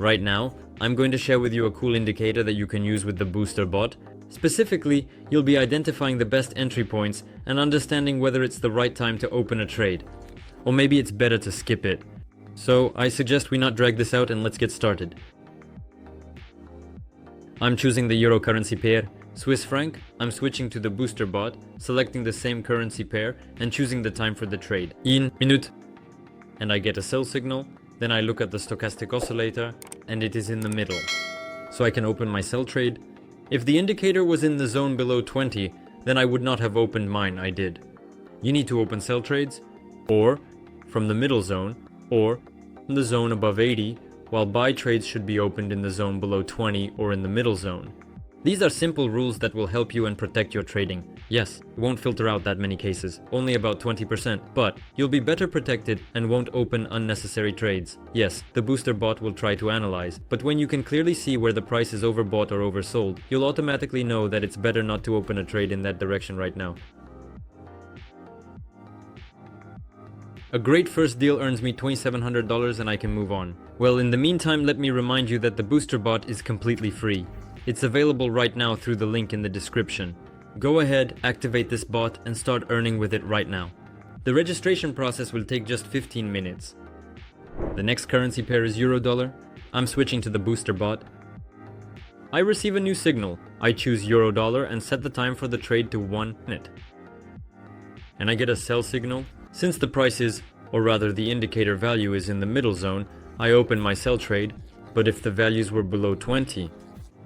Right now, I'm going to share with you a cool indicator that you can use with the booster bot. Specifically, you'll be identifying the best entry points and understanding whether it's the right time to open a trade. Or maybe it's better to skip it. So I suggest we not drag this out and let's get started. I'm choosing the euro currency pair. Swiss franc, I'm switching to the booster bot, selecting the same currency pair and choosing the time for the trade. In minute. And I get a sell signal. Then I look at the stochastic oscillator and it is in the middle. So I can open my sell trade. If the indicator was in the zone below 20, then I would not have opened mine, I did. You need to open sell trades, or from the middle zone, or in the zone above 80, while buy trades should be opened in the zone below 20 or in the middle zone. These are simple rules that will help you and protect your trading. Yes, it won't filter out that many cases, only about 20%, but you'll be better protected and won't open unnecessary trades. Yes, the booster bot will try to analyze, but when you can clearly see where the price is overbought or oversold, you'll automatically know that it's better not to open a trade in that direction right now. A great first deal earns me $2,700 and I can move on. Well, in the meantime, let me remind you that the booster bot is completely free. It's available right now through the link in the description. Go ahead, activate this bot and start earning with it right now. The registration process will take just 15 minutes. The next currency pair is euro-dollar. I'm switching to the booster bot. I receive a new signal. I choose euro-dollar and set the time for the trade to 1 minute. And I get a sell signal. Since the price is, or rather the indicator value is in the middle zone, I open my sell trade, but if the values were below 20,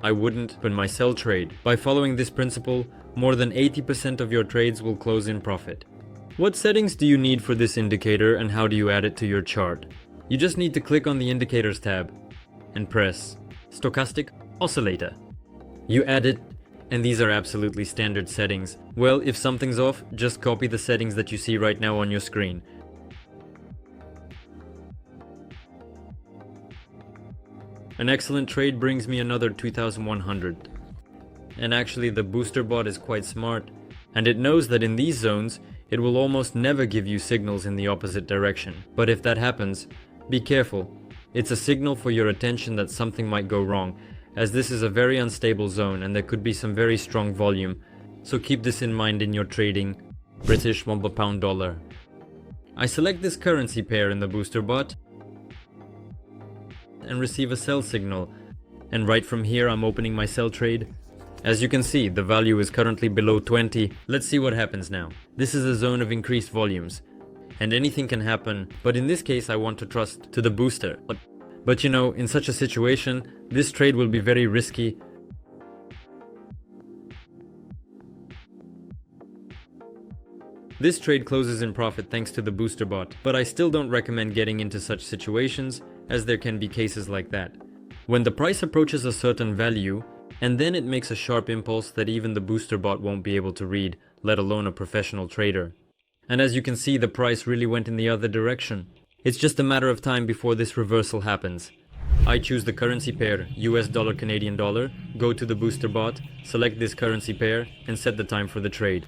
I wouldn't open my sell trade. By following this principle, more than 80% of your trades will close in profit. What settings do you need for this indicator and how do you add it to your chart? You just need to click on the Indicators tab and press Stochastic Oscillator. You add it, and these are absolutely standard settings. Well, if something's off, just copy the settings that you see right now on your screen. An excellent trade brings me another 2,100. And actually the booster bot is quite smart, and it knows that in these zones, it will almost never give you signals in the opposite direction. But if that happens, be careful. It's a signal for your attention that something might go wrong, as this is a very unstable zone and there could be some very strong volume. So keep this in mind in your trading. British £1 dollar. I select this currency pair in the booster bot and receive a sell signal, and right from here I'm opening my sell trade. As you can see, the value is currently below 20. Let's see what happens now. This is a zone of increased volumes and anything can happen, but in this case I want to trust to the booster. But you know, in such a situation, this trade will be very risky. This trade closes in profit thanks to the booster bot, but I still don't recommend getting into such situations, as there can be cases like that. When the price approaches a certain value, and then it makes a sharp impulse that even the booster bot won't be able to read, let alone a professional trader. And as you can see, the price really went in the other direction. It's just a matter of time before this reversal happens. I choose the currency pair, US dollar, Canadian dollar, go to the booster bot, select this currency pair, and set the time for the trade.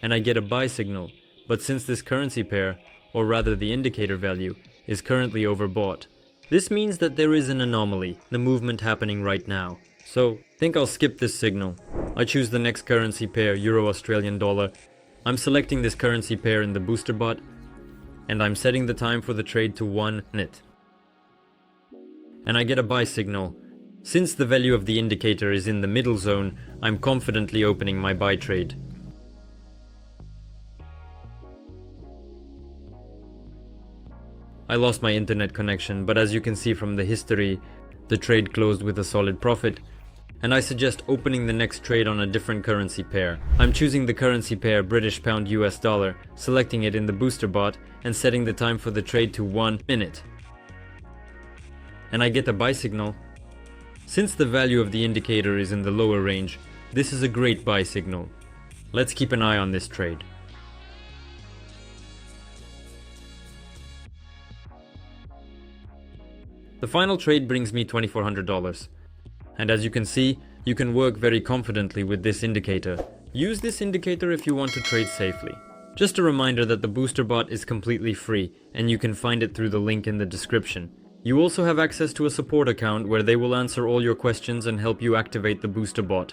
And I get a buy signal, but since this currency pair, or rather the indicator value, is currently overbought, this means that there is an anomaly, the movement happening right now. So, think I'll skip this signal. I choose the next currency pair, Euro Australian dollar. I'm selecting this currency pair in the booster bot, and I'm setting the time for the trade to 1 minute. And I get a buy signal. Since the value of the indicator is in the middle zone, I'm confidently opening my buy trade. I lost my internet connection, but as you can see from the history, the trade closed with a solid profit, and I suggest opening the next trade on a different currency pair. I'm choosing the currency pair British pound US dollar, selecting it in the booster bot, and setting the time for the trade to 1 minute. And I get a buy signal. Since the value of the indicator is in the lower range, this is a great buy signal. Let's keep an eye on this trade. The final trade brings me $2,400. And as you can see, you can work very confidently with this indicator. Use this indicator if you want to trade safely. Just a reminder that the booster bot is completely free and you can find it through the link in the description. You also have access to a support account where they will answer all your questions and help you activate the booster bot.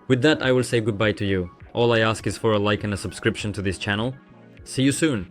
With that, I will say goodbye to you. All I ask is for a like and a subscription to this channel. See you soon!